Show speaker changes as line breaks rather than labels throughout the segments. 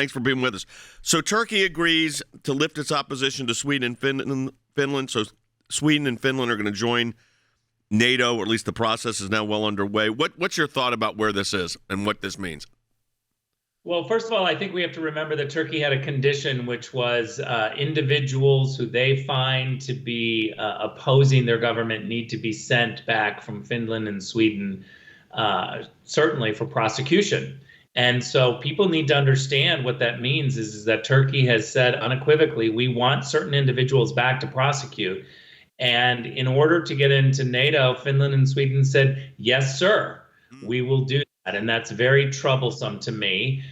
Thanks for being with us. So Turkey agrees to lift its opposition to Sweden and Finland. So Sweden and Finland are going to join NATO, or at least the process is now well underway. What's your thought about where this is and what this means?
Well, first of all, I think we have to remember that Turkey had a condition, which was individuals who they find to be opposing their government need to be sent back from Finland and Sweden, certainly for prosecution. And so people need to understand what that means is that Turkey has said unequivocally, we want certain individuals back to prosecute. And in order to get into NATO, Finland and Sweden said, yes, sir, we will do that. And that's very troublesome to me.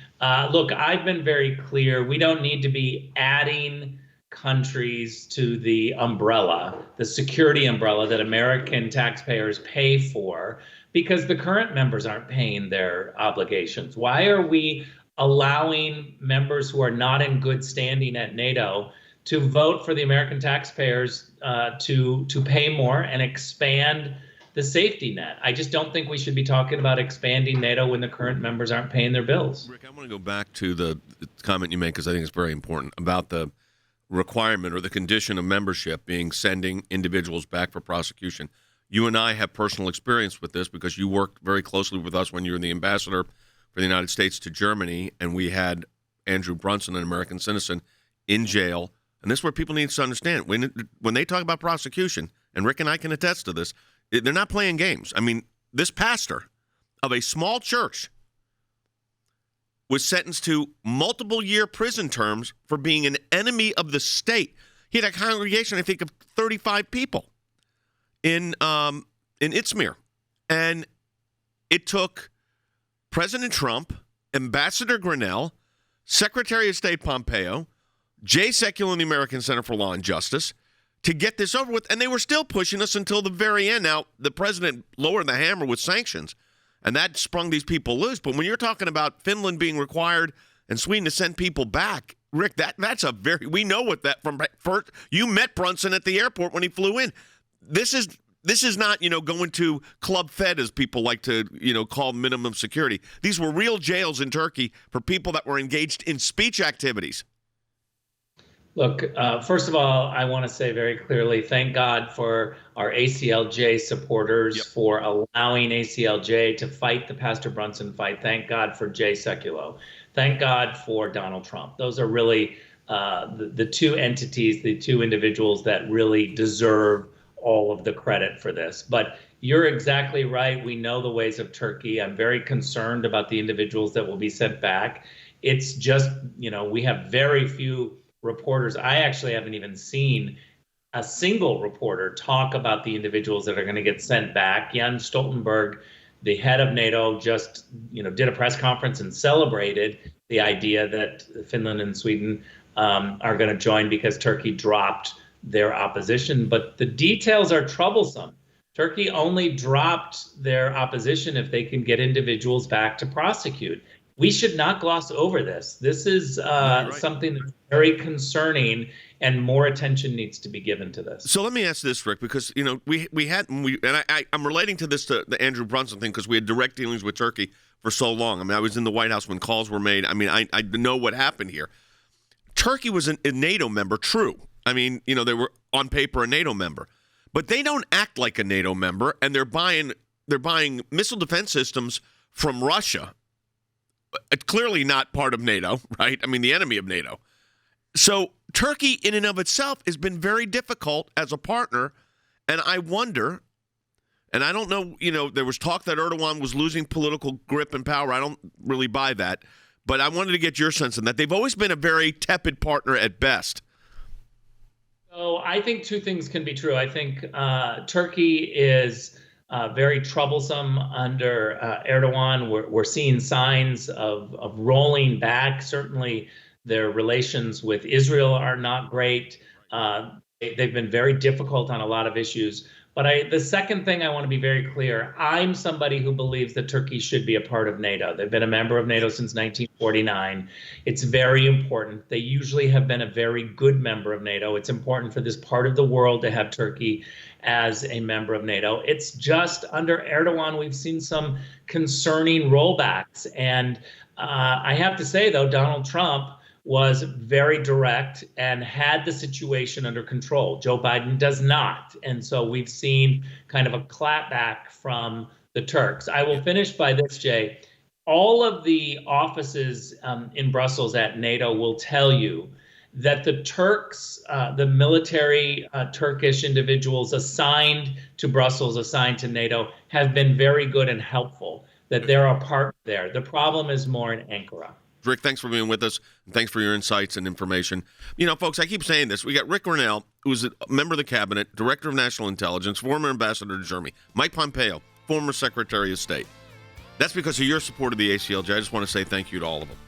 Look, I've been very clear. We don't need to be adding countries to the umbrella, the security umbrella that American taxpayers pay for, because the current members aren't paying their obligations. Why are we allowing members who are not in good standing at NATO to vote for the American taxpayers to pay more and expand the safety net? I just don't think we should be talking about expanding NATO when the current members aren't paying their bills.
Rick, I want to go back to the comment you made because I think it's very important about the requirement or the condition of membership being sending individuals back for prosecution. You and I have personal experience with this because you worked very closely with us when you were the ambassador for the United States to Germany, and we had Andrew Brunson, an American citizen, in jail. And this is where people need to understand. When they talk about prosecution, and Rick and I can attest to this, they're not playing games. I mean, this pastor of a small church was sentenced to multiple-year prison terms for being an enemy of the state. He had a congregation, I think, of 35 people in Izmir. And it took President Trump, Ambassador Grenell, Secretary of State Pompeo, Jay Sekulow in the American Center for Law and Justice to get this over with, and they were still pushing us until the very end. Now, the president lowered the hammer with sanctions, and that sprung these people loose. But when you're talking about Finland being required and Sweden to send people back, Rick, that's a very, we know what that from first. You met Brunson at the airport when he flew in. This is not, going to Club Fed, as people like to, call minimum security. These were real jails in Turkey for people that were engaged in speech activities.
Look, first of all, I want to say very clearly, thank God for our ACLJ supporters for allowing ACLJ to fight the Pastor Brunson fight. Thank God for Jay Sekulow. Thank God for Donald Trump. Those are really the two entities, the two individuals that really deserve all of the credit for this. But you're exactly right. We know the ways of Turkey. I'm very concerned about the individuals that will be sent back. It's just, we have very few reporters. I actually haven't even seen a single reporter talk about the individuals that are going to get sent back. Jens Stoltenberg, the head of NATO, just did a press conference and celebrated the idea that Finland and Sweden are going to join because Turkey dropped their opposition. But the details are troublesome. Turkey only dropped their opposition if they can get individuals back to prosecute. We should not gloss over this. This is something that's very concerning, and more attention needs to be given to this.
So let me ask this, Rick, because I'm relating to this to the Andrew Brunson thing because we had direct dealings with Turkey for so long. I mean, I was in the White House when calls were made. I mean, I know what happened here. Turkey was a NATO member, true. I mean, they were on paper a NATO member, but they don't act like a NATO member, and they're buying missile defense systems from Russia. Clearly not part of NATO, right? I mean, the enemy of NATO. So Turkey in and of itself has been very difficult as a partner. And I wonder, and I don't know, there was talk that Erdogan was losing political grip and power. I don't really buy that. But I wanted to get your sense on that. They've always been a very tepid partner at best.
So I think two things can be true. I think Turkey is very troublesome under Erdogan. We're seeing signs of rolling back. Certainly, their relations with Israel are not great. They've been very difficult on a lot of issues. But the second thing I want to be very clear, I'm somebody who believes that Turkey should be a part of NATO. They've been a member of NATO since 1949. It's very important. They usually have been a very good member of NATO. It's important for this part of the world to have Turkey as a member of NATO. It's just under Erdogan, we've seen some concerning rollbacks. And I have to say, though, Donald Trump was very direct and had the situation under control. Joe Biden does not. And so we've seen kind of a clapback from the Turks. I will finish by this, Jay. All of the offices in Brussels at NATO will tell you that the Turks, the military Turkish individuals assigned to Brussels, assigned to NATO, have been very good and helpful, that they're a partner there. The problem is more in Ankara.
Rick, thanks for being with us, and thanks for your insights and information. You know, folks, I keep saying this. We got Rick Grenell, who's a member of the cabinet, director of national intelligence, former ambassador to Germany. Mike Pompeo, former secretary of state. That's because of your support of the ACLJ. I just want to say thank you to all of them.